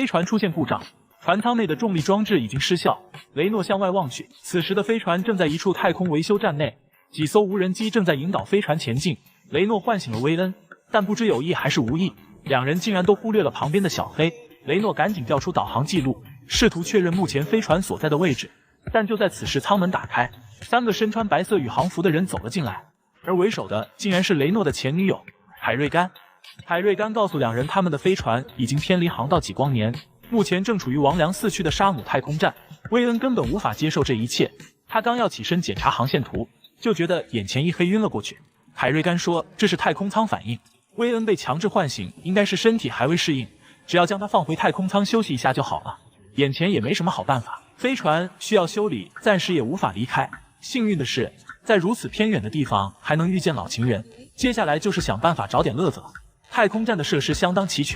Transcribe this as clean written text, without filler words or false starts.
飞船出现故障，船舱内的重力装置已经失效。雷诺向外望去，此时的飞船正在一处太空维修站内，几艘无人机正在引导飞船前进。雷诺唤醒了薇恩，但不知有意还是无意，两人竟然都忽略了旁边的小黑。雷诺赶紧调出导航记录，试图确认目前飞船所在的位置。但就在此时，舱门打开，3个身穿白色宇航服的人走了进来，而为首的竟然是雷诺的前女友海瑞甘。海瑞甘告诉两人，他们的飞船已经偏离航道几光年，目前正处于亡灵4区的沙姆太空站。薇恩根本无法接受这一切，他刚要起身检查航线图，就觉得眼前一黑，晕了过去。海瑞甘说这是太空舱反应，薇恩被强制唤醒，应该是身体还未适应，只要将他放回太空舱休息一下就好了。眼前也没什么好办法，飞船需要修理，暂时也无法离开。幸运的是，在如此偏远的地方还能遇见老情人，接下来就是想办法找点乐子了。太空站的设施相当齐全。